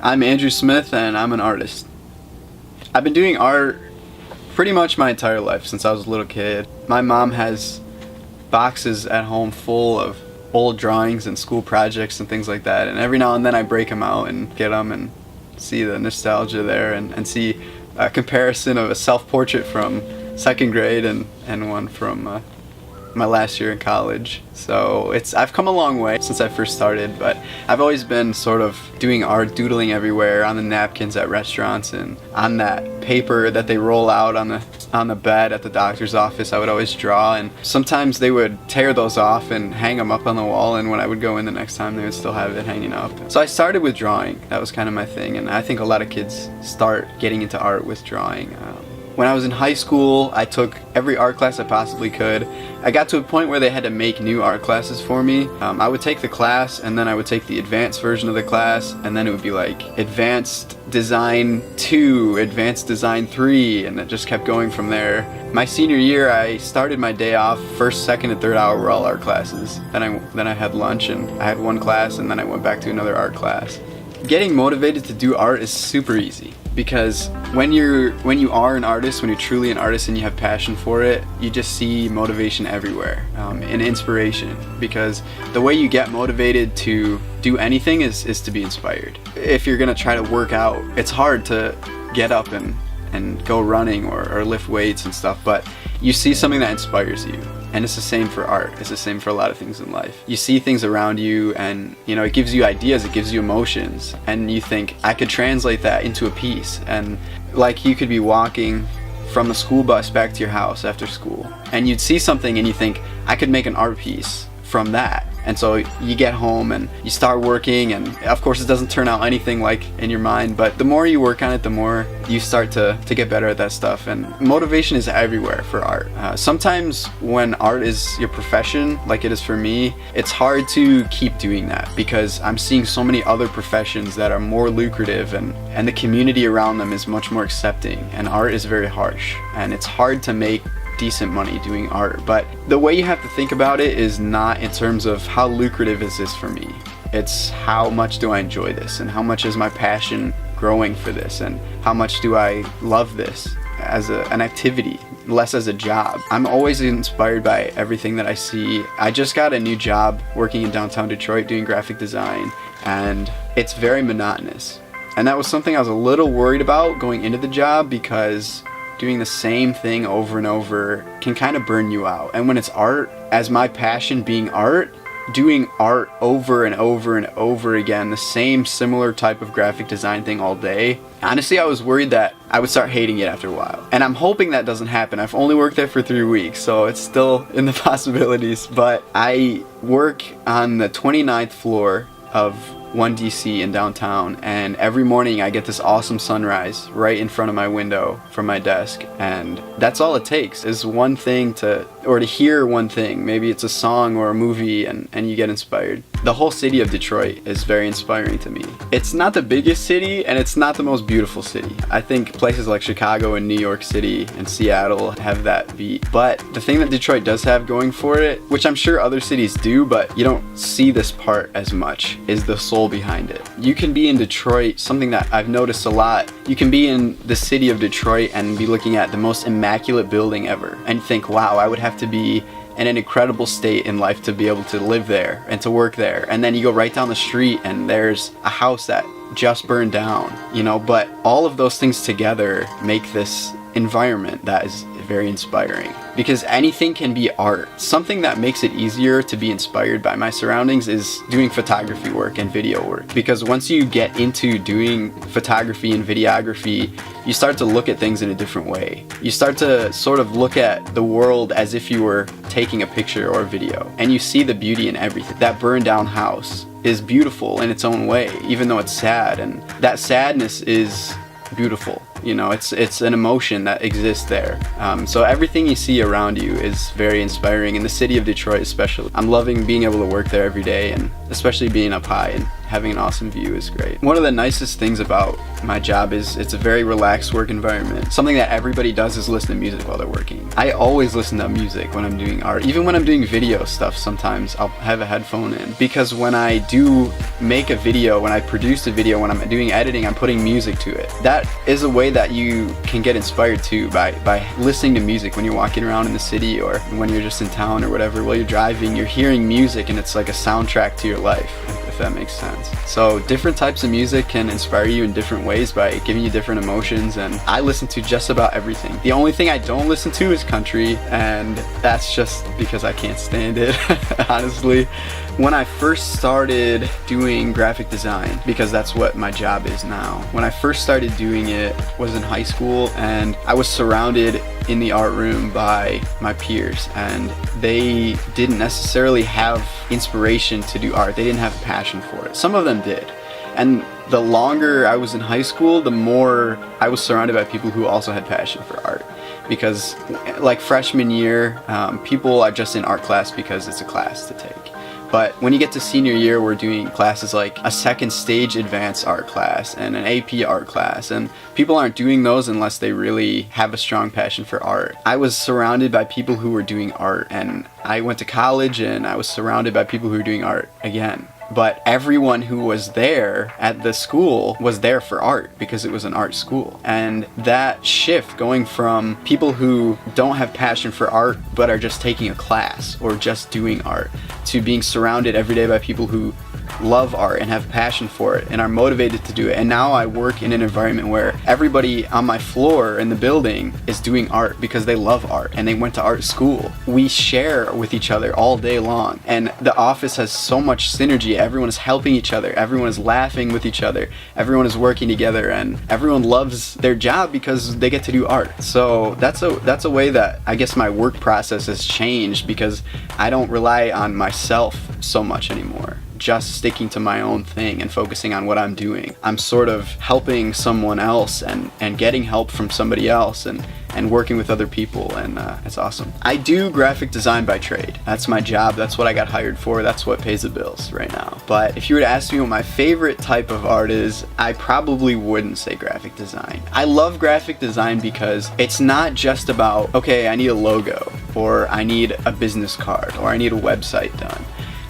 I'm Andrew Smith and I'm an artist. I've been doing art pretty much my entire life since I was a little kid. My mom has boxes at home full of old drawings and school projects and things like that, and every now and then I break them out and get them and see the nostalgia there and see a comparison of a self-portrait from second grade and one from my last year in college. So I've come a long way since I first started, but I've always been sort of doing art, doodling everywhere, on the napkins at restaurants and on that paper that they roll out on the bed at the doctor's office. I would always draw, and sometimes they would tear those off and hang them up on the wall, and when I would go in the next time they would still have it hanging up. So I started with drawing. That was kind of my thing, and I think a lot of kids start getting into art with drawing. When I was in high school, I took every art class I possibly could. I got to a point where they had to make new art classes for me. I would take the class, and then I would take the advanced version of the class, and then it would be like Advanced Design 2, Advanced Design 3, and it just kept going from there. My senior year, I started my day off, first, second, and third hour were all art classes. Then I had lunch, and I had one class, and then I went back to another art class. Getting motivated to do art is super easy, because when you are an artist, when you're truly an artist and you have passion for it, you just see motivation everywhere, and inspiration, because the way you get motivated to do anything is to be inspired. If you're gonna try to work out, it's hard to get up and go running or lift weights and stuff, but you see something that inspires you. And it's the same for art. It's the same for a lot of things in life. You see things around you, and it gives you ideas, it gives you emotions, and you think, I could translate that into a piece. And like, you could be walking from the school bus back to your house after school, and you'd see something and you think, I could make an art piece from that. And so you get home and you start working, and of course it doesn't turn out anything like in your mind, but the more you work on it, the more you start to get better at that stuff. And motivation is everywhere for art. Sometimes when art is your profession, like it is for me, it's hard to keep doing that, because I'm seeing so many other professions that are more lucrative, and the community around them is much more accepting, and art is very harsh, and it's hard to make decent money doing art. But the way you have to think about it is not in terms of how lucrative is this for me. It's how much do I enjoy this, and how much is my passion growing for this, and how much do I love this as an activity, less as a job. I'm always inspired by everything that I see. I just got a new job working in downtown Detroit doing graphic design, and it's very monotonous. And that was something I was a little worried about going into the job, because doing the same thing over and over can kind of burn you out. And when it's art, as my passion being art, doing art over and over and over again, the same similar type of graphic design thing all day, honestly, I was worried that I would start hating it after a while. And I'm hoping that doesn't happen. I've only worked there for 3 weeks, so it's still in the possibilities. But I work on the 29th floor of 1DC in downtown, and every morning I get this awesome sunrise right in front of my window from my desk, and that's all it takes is one thing to hear one thing. Maybe it's a song or a movie, and you get inspired. The whole city of Detroit is very inspiring to me. It's not the biggest city, and it's not the most beautiful city. I think places like Chicago and New York City and Seattle have that beat, but the thing that Detroit does have going for it, which I'm sure other cities do, but you don't see this part as much, is the soul behind it. You can be in Detroit, something that I've noticed a lot, you can be in the city of Detroit and be looking at the most immaculate building ever and think, wow, I would have to be in an incredible state in life to be able to live there and to work there. And then you go right down the street and there's a house that just burned down, but all of those things together make this environment that is very inspiring, because anything can be art. Something that makes it easier to be inspired by my surroundings is doing photography work and video work, because once you get into doing photography and videography, you start to look at things in a different way. You start to sort of look at the world as if you were taking a picture or a video, and you see the beauty in everything. That burned down house is beautiful in its own way, even though it's sad, and that sadness is beautiful. It's an emotion that exists there. So everything you see around you is very inspiring, in the city of Detroit especially. I'm loving being able to work there every day, and especially being up high and having an awesome view is great. One of the nicest things about my job is, it's a very relaxed work environment. Something that everybody does is listen to music while they're working. I always listen to music when I'm doing art. Even when I'm doing video stuff, sometimes I'll have a headphone in, because when I do make a video, when I produce a video, when I'm doing editing, I'm putting music to it. That is a way that you can get inspired too, by listening to music when you're walking around in the city, or when you're just in town or whatever. While you're driving, you're hearing music, and it's like a soundtrack to your life, if that makes sense. So different types of music can inspire you in different ways by giving you different emotions, and I listen to just about everything. The only thing I don't listen to is country, and that's just because I can't stand it, honestly. When I first started doing graphic design, because that's what my job is now, when I first started doing it was in high school, and I was surrounded in the art room by my peers, and they didn't necessarily have inspiration to do art. They didn't have a passion for it. Some of them did. And the longer I was in high school, the more I was surrounded by people who also had passion for art. Because like freshman year, people are just in art class because it's a class to take. But when you get to senior year, we're doing classes like a second stage advanced art class and an AP art class, and people aren't doing those unless they really have a strong passion for art. I was surrounded by people who were doing art, and I went to college and I was surrounded by people who were doing art again. But everyone who was there at the school was there for art, because it was an art school. And that shift, going from people who don't have passion for art but are just taking a class or just doing art, to being surrounded every day by people who love art and have passion for it and are motivated to do it. And now I work in an environment where everybody on my floor in the building is doing art because they love art and they went to art school. We share with each other all day long, and the office has so much synergy. Everyone is helping each other, everyone is laughing with each other, everyone is working together, and everyone loves their job because they get to do art. So that's a way that I guess my work process has changed, because I don't rely on myself so much anymore, just sticking to my own thing and focusing on what I'm doing. I'm sort of helping someone else and getting help from somebody else, and working with other people, and it's awesome. I do graphic design by trade. That's my job, that's what I got hired for, that's what pays the bills right now. But if you were to ask me what my favorite type of art is, I probably wouldn't say graphic design. I love graphic design because it's not just about, okay, I need a logo, or I need a business card, or I need a website done.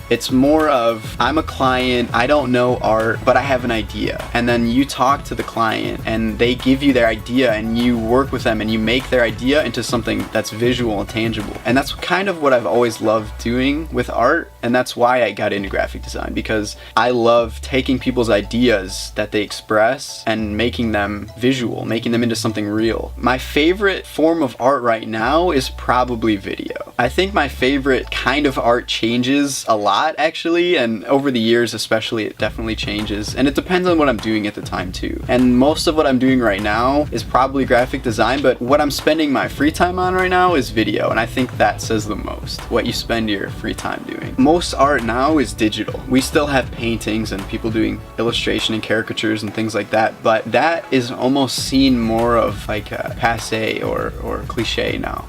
It's more of, I'm a client, I don't know art, but I have an idea. And then you talk to the client and they give you their idea, and you work with them and you make their idea into something that's visual and tangible. And that's kind of what I've always loved doing with art. And that's why I got into graphic design, because I love taking people's ideas that they express and making them visual, making them into something real. My favorite form of art right now is probably video. I think my favorite kind of art changes a lot, actually, and over the years especially, it definitely changes, and it depends on what I'm doing at the time too. And most of what I'm doing right now is probably graphic design, but what I'm spending my free time on right now is video, and I think that says the most, what you spend your free time doing. Most art now is digital. We still have paintings and people doing illustration and caricatures and things like that, but that is almost seen more of like a passe or cliche now.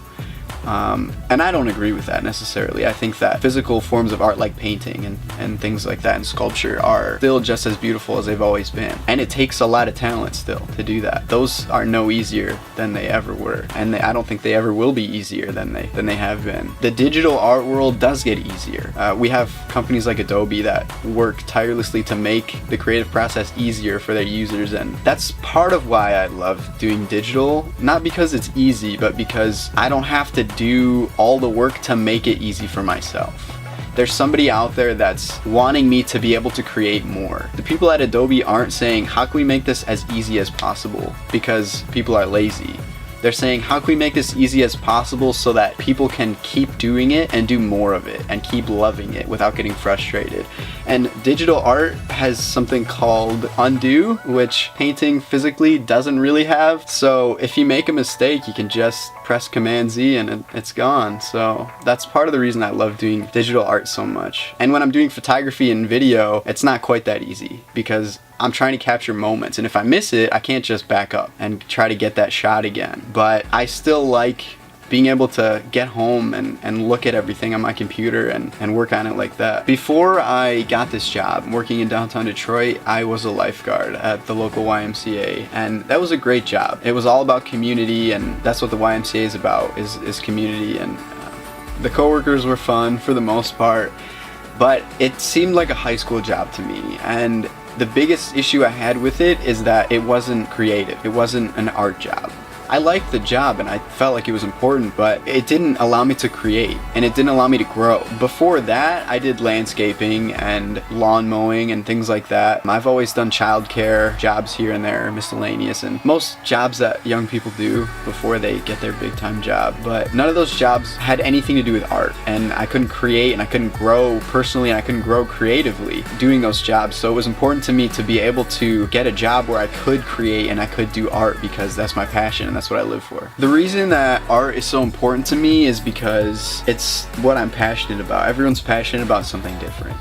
And I don't agree with that necessarily. I think that physical forms of art like painting and things like that and sculpture are still just as beautiful as they've always been. And it takes a lot of talent still to do that. Those are no easier than they ever were. And I don't think they ever will be easier than they have been. The digital art world does get easier. We have companies like Adobe that work tirelessly to make the creative process easier for their users. And that's part of why I love doing digital. Not because it's easy, but because I don't have to do all the work to make it easy for myself. There's somebody out there that's wanting me to be able to create more. The people at Adobe aren't saying, how can we make this as easy as possible, because people are lazy. They're saying, how can we make this easy as possible so that people can keep doing it and do more of it and keep loving it without getting frustrated. And digital art has something called undo, which painting physically doesn't really have. So if you make a mistake, you can just press Command Z and it's gone. So that's part of the reason I love doing digital art so much. And when I'm doing photography and video, it's not quite that easy, because I'm trying to capture moments, and if I miss it, I can't just back up and try to get that shot again. But I still like being able to get home and look at everything on my computer and work on it like that. Before I got this job working in downtown Detroit, I was a lifeguard at the local YMCA, and that was a great job. It was all about community, and that's what the YMCA is about, is community, and the coworkers were fun for the most part, but it seemed like a high school job to me. And the biggest issue I had with it is that it wasn't creative. It wasn't an art job. I liked the job and I felt like it was important, but it didn't allow me to create and it didn't allow me to grow. Before that, I did landscaping and lawn mowing and things like that. I've always done childcare jobs here and there, miscellaneous, and most jobs that young people do before they get their big time job. But none of those jobs had anything to do with art, and I couldn't create and I couldn't grow personally and I couldn't grow creatively doing those jobs. So it was important to me to be able to get a job where I could create and I could do art, because that's my passion and that's what I live for. The reason that art is so important to me is because it's what I'm passionate about. Everyone's passionate about something different.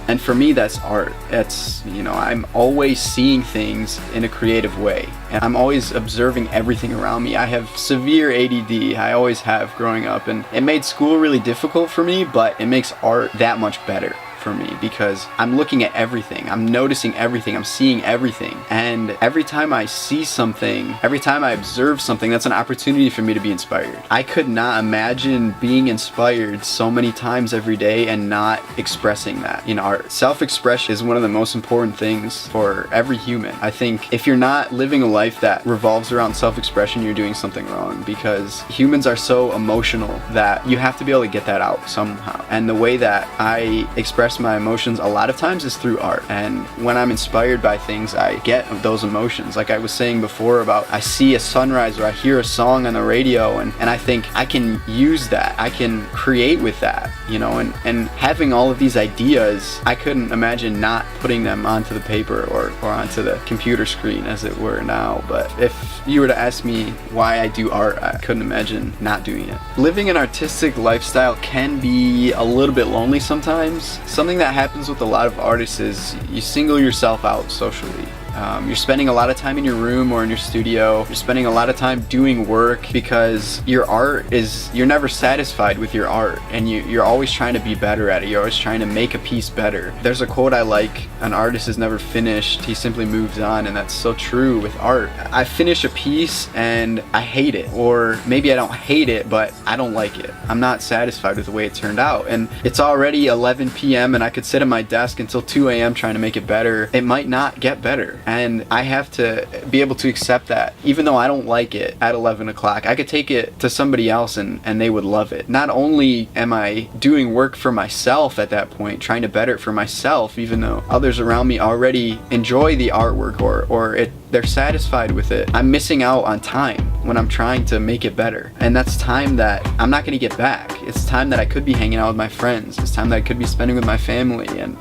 And for me, that's art. It's, I'm always seeing things in a creative way. And I'm always observing everything around me. I have severe ADD. I always have growing up. And it made school really difficult for me, but it makes art that much better for me because I'm looking at everything. I'm noticing everything. I'm seeing everything. And every time I see something, every time I observe something, that's an opportunity for me to be inspired. I could not imagine being inspired so many times every day and not expressing that in art. Self-expression is one of the most important things for every human. I think if you're not living a life that revolves around self-expression, you're doing something wrong, because humans are so emotional that you have to be able to get that out somehow. And the way that I express my emotions a lot of times is through art. And when I'm inspired by things, I get those emotions. Like I was saying before about, I see a sunrise or I hear a song on the radio and I think I can use that. I can create with that, and having all of these ideas, I couldn't imagine not putting them onto the paper or onto the computer screen, as it were now. But if you were to ask me why I do art, I couldn't imagine not doing it. Living an artistic lifestyle can be a little bit lonely sometimes. Something that happens with a lot of artists is you single yourself out socially. You're spending a lot of time in your room or in your studio. You're spending a lot of time doing work because you're never satisfied with your art, and you're always trying to be better at it. You're always trying to make a piece better. There's a quote I like: an artist is never finished, he simply moves on. And that's so true with art. I finish a piece and I hate it, or maybe I don't hate it, but I don't like it. I'm not satisfied with the way it turned out, and it's already 11 p.m. and I could sit at my desk until 2 a.m. trying to make it better. It might not get better. And I have to be able to accept that. Even though I don't like it at 11 o'clock, I could take it to somebody else and they would love it. Not only am I doing work for myself at that point, trying to better it for myself, even though others around me already enjoy the artwork or they're satisfied with it, I'm missing out on time when I'm trying to make it better. And that's time that I'm not going to get back. It's time that I could be hanging out with my friends. It's time that I could be spending with my family. And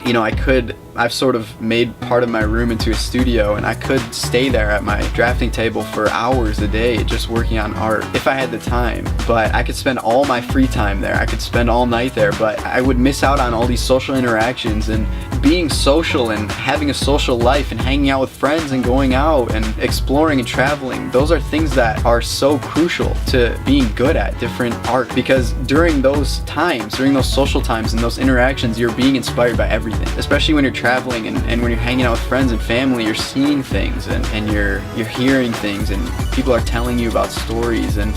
I've sort of made part of my room into a studio, and I could stay there at my drafting table for hours a day just working on art if I had the time. But I could spend all my free time there. I could spend all night there, but I would miss out on all these social interactions and being social and having a social life and hanging out with friends and going out and exploring and traveling. Those are things that are so crucial to being good at different art, because during those times, during those social times and those interactions, you're being inspired by everything. Especially when you're traveling and when you're hanging out with friends and family, you're seeing things and you're hearing things, and people are telling you about stories, and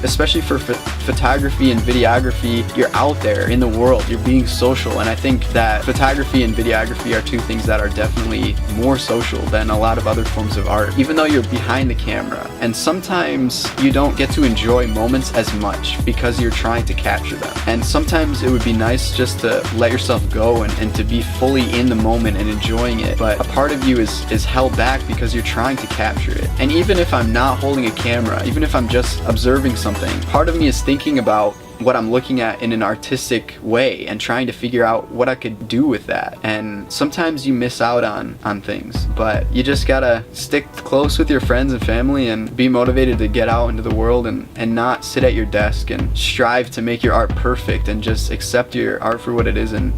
especially for photography and videography, you're out there in the world, you're being social. And I think that photography and videography are two things that are definitely more social than a lot of other forms of art, even though you're behind the camera. And sometimes you don't get to enjoy moments as much because you're trying to capture them. And sometimes it would be nice just to let yourself go and to be fully in the moment and enjoying it. But a part of you is held back because you're trying to capture it. And even if I'm not holding a camera, even if I'm just observing something, part of me is thinking about what I'm looking at in an artistic way and trying to figure out what I could do with that. And sometimes you miss out on things, but you just gotta stick close with your friends and family and be motivated to get out into the world and not sit at your desk and strive to make your art perfect, and just accept your art for what it is and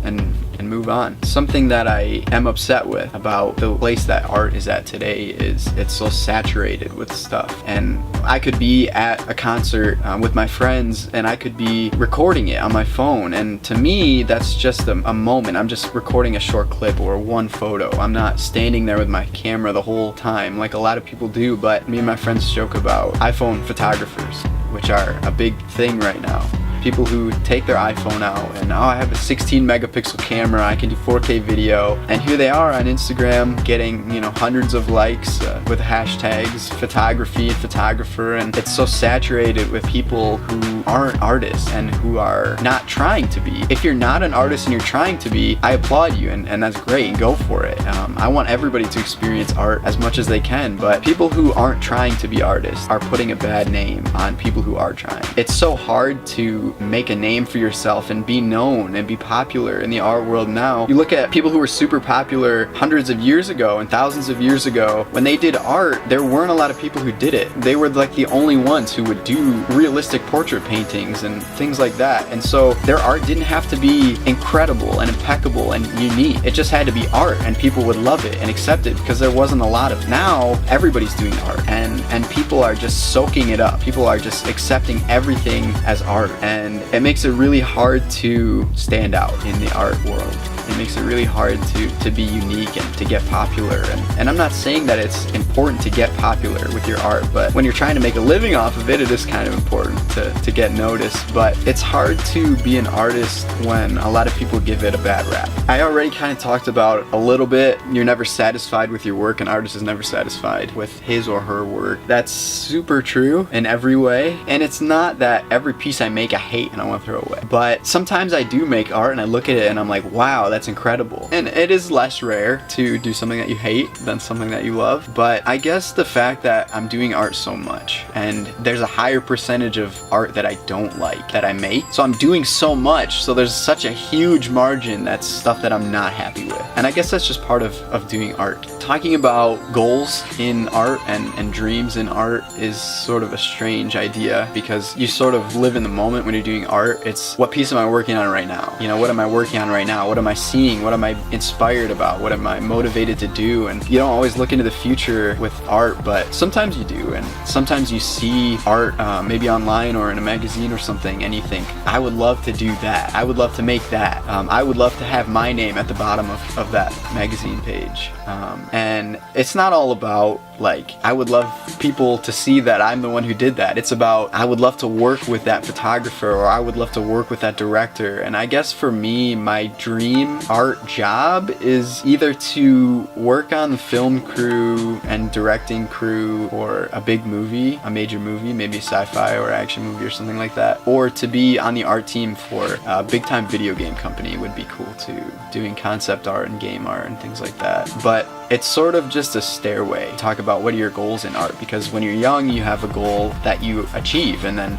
and move on. Something that I am upset with about the place that art is at today is it's so saturated with stuff. And I could be at a concert with my friends and I could be recording it on my phone, and to me that's just a moment. I'm just recording a short clip or one photo. I'm not standing there with my camera the whole time like a lot of people do. But me and my friends joke about iPhone photographers, which are a big thing right now. People who take their iPhone out and, I have a 16 megapixel camera, I can do 4K video, and here they are on Instagram getting, hundreds of likes with hashtags photography and photographer, and it's so saturated with people who aren't artists and who are not trying to be. If you're not an artist and you're trying to be, I applaud you, and that's great, go for it. I want everybody to experience art as much as they can, but people who aren't trying to be artists are putting a bad name on people who are trying. It's so hard to make a name for yourself and be known and be popular in the art world now. You look at people who were super popular hundreds of years ago and thousands of years ago. When they did art, there weren't a lot of people who did it. They were like the only ones who would do realistic portrait paintings and things like that. And so their art didn't have to be incredible and impeccable and unique. It just had to be art, and people would love it and accept it because there wasn't a lot of. Now everybody's doing art, and people are just soaking it up. People are just accepting everything as art, and it makes it really hard to stand out in the art world. It makes it really hard to be unique and to get popular. And I'm not saying that it's important to get popular with your art, but when you're trying to make a living off of it, it is kind of important to get noticed. But it's hard to be an artist when a lot of people give it a bad rap. I already kind of talked about a little bit, you're never satisfied with your work. An artist is never satisfied with his or her work. That's super true in every way. And it's not that every piece I make I hate and I want to throw away. But sometimes I do make art and I look at it and I'm like, wow, that's incredible. And it is less rare to do something that you hate than something that you love. But I guess the fact that I'm doing art so much and there's a higher percentage of art that I don't like that I make. So I'm doing so much. So there's such a huge margin that's stuff that I'm not happy with. And I guess that's just part of doing art. Talking about goals in art and dreams in art is sort of a strange idea because you sort of live in the moment when you're doing art. It's what piece am I working on right now? What am I working on right now? What am I seeing? What am I inspired about? What am I motivated to do? And you don't always look into the future with art, but sometimes you do. And sometimes you see art maybe online or in a magazine or something, and you think, I would love to do that. I would love to make that. I would love to have my name at the bottom of that magazine page. And it's not all about like, I would love people to see that I'm the one who did that. It's about, I would love to work with that photographer, or I would love to work with that director. And I guess for me, my dream art job is either to work on the film crew and directing crew for a big movie, a major movie, maybe a sci-fi or action movie or something like that, or to be on the art team for a big time video game company would be cool too, doing concept art and game art and things like that. But it's sort of just a stairway. Talk about what are your goals in art, because when you're young you have a goal that you achieve, and then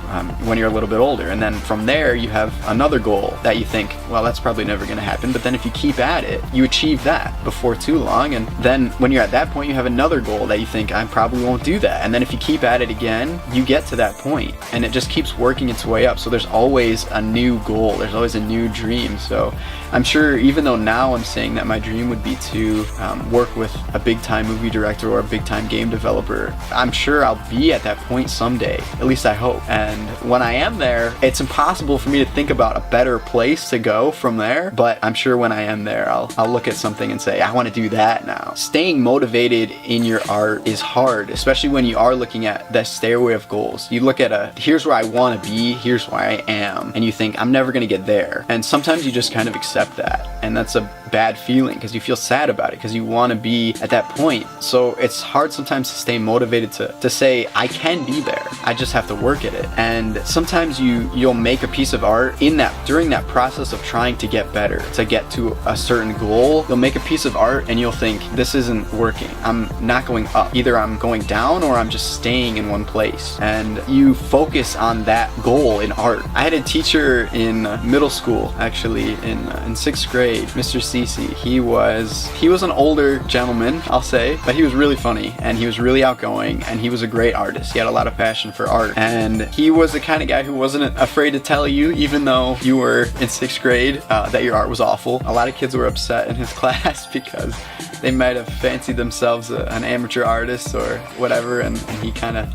when you're a little bit older, and then from there you have another goal that you think, well, that's probably never going to happen, but then if you keep at it you achieve that before too long, and then when you're at that point you have another goal that you think, I probably won't do that, and then if you keep at it again you get to that point, and it just keeps working its way up. So there's always a new goal, there's always a new dream. So I'm sure, even though now I'm saying that my dream would be to work with a big time movie director or a big time game developer, I'm sure I'll be at that point someday, at least I hope. And when I am there, it's impossible for me to think about a better place to go from there, but I'm sure when I am there I'll look at something and say, I want to do that now. Staying motivated in your art is hard, especially when you are looking at that stairway of goals. You look at here's where I want to be, here's where I am, and you think, I'm never going to get there. And sometimes you just kind of accept that, and that's a bad feeling because you feel sad about it because you want to be at that point. So it's hard sometimes to stay motivated to say, I can be there, I just have to work at it. And sometimes you'll make a piece of art during that process of trying to get better, to get to a certain goal. You'll make a piece of art and you'll think, this isn't working, I'm not going up, either I'm going down or I'm just staying in one place. And you focus on that goal in art. I had a teacher in middle school, actually in 6th grade, Mr. C. He was an older gentleman, I'll say, but he was really funny and he was really outgoing and he was a great artist. He had a lot of passion for art, and he was the kind of guy who wasn't afraid to tell you, even though you were in 6th grade, that your art was awful. A lot of kids were upset in his class because they might have fancied themselves an amateur artist or whatever, and he kind of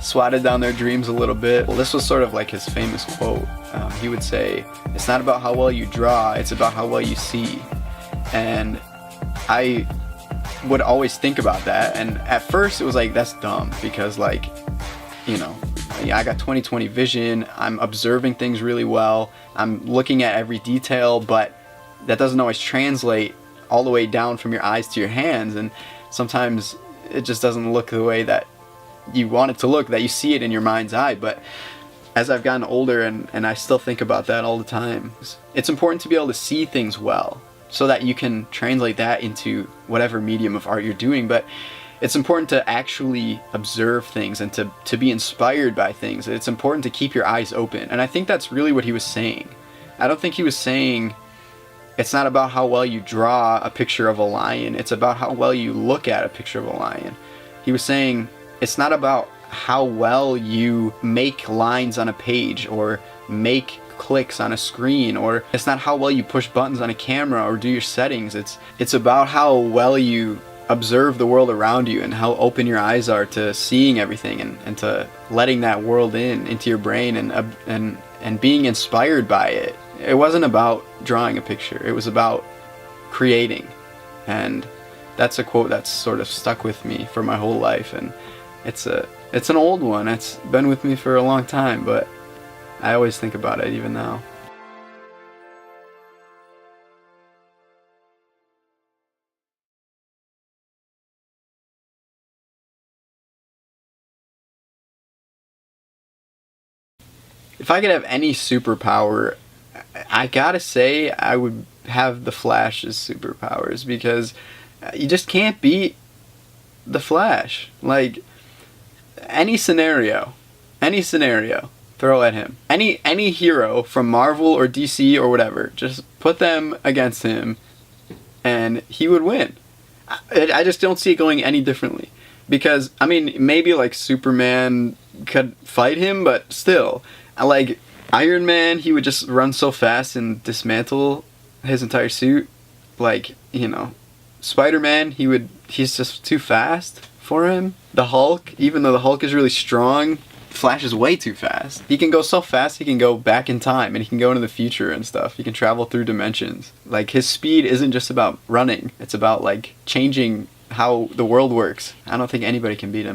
swatted down their dreams a little bit. Well, this was sort of like his famous quote. He would say, "It's not about how well you draw, it's about how well you see." And I would always think about that, and at first it was like, that's dumb, because like, you know, I got 20/20 vision, I'm observing things really well, I'm looking at every detail, but that doesn't always translate all the way down from your eyes to your hands, and sometimes it just doesn't look the way that you want it to look, that you see it in your mind's eye. But as I've gotten older, and I still think about that all the time, it's important to be able to see things well so that you can translate that into whatever medium of art you're doing. But it's important to actually observe things and to be inspired by things. It's important to keep your eyes open, and I think that's really what he was saying. I don't think he was saying it's not about how well you draw a picture of a lion, it's about how well you look at a picture of a lion. He was saying it's not about how well you make lines on a page or make clicks on a screen, or it's not how well you push buttons on a camera or do your settings. It's about how well you observe the world around you and how open your eyes are to seeing everything and to letting that world into your brain and being inspired by it. It wasn't about drawing a picture, it was about creating. And that's a quote that's sort of stuck with me for my whole life, and it's an old one. It's been with me for a long time, but I always think about it even now. If I could have any superpower, I gotta say I would have the Flash's superpowers, because you just can't beat the Flash. Like, any scenario, throw at him. Any hero from Marvel or DC or whatever, just put them against him and he would win. I just don't see it going any differently. Because, I mean, maybe like Superman could fight him, but still, like Iron Man, he would just run so fast and dismantle his entire suit. Like, you know, Spider-Man, he's just too fast for him. The Hulk, even though the Hulk is really strong, Flash is way too fast. He can go so fast, he can go back in time, and he can go into the future and stuff. He can travel through dimensions. Like, his speed isn't just about running, it's about like changing how the world works. I don't think anybody can beat him.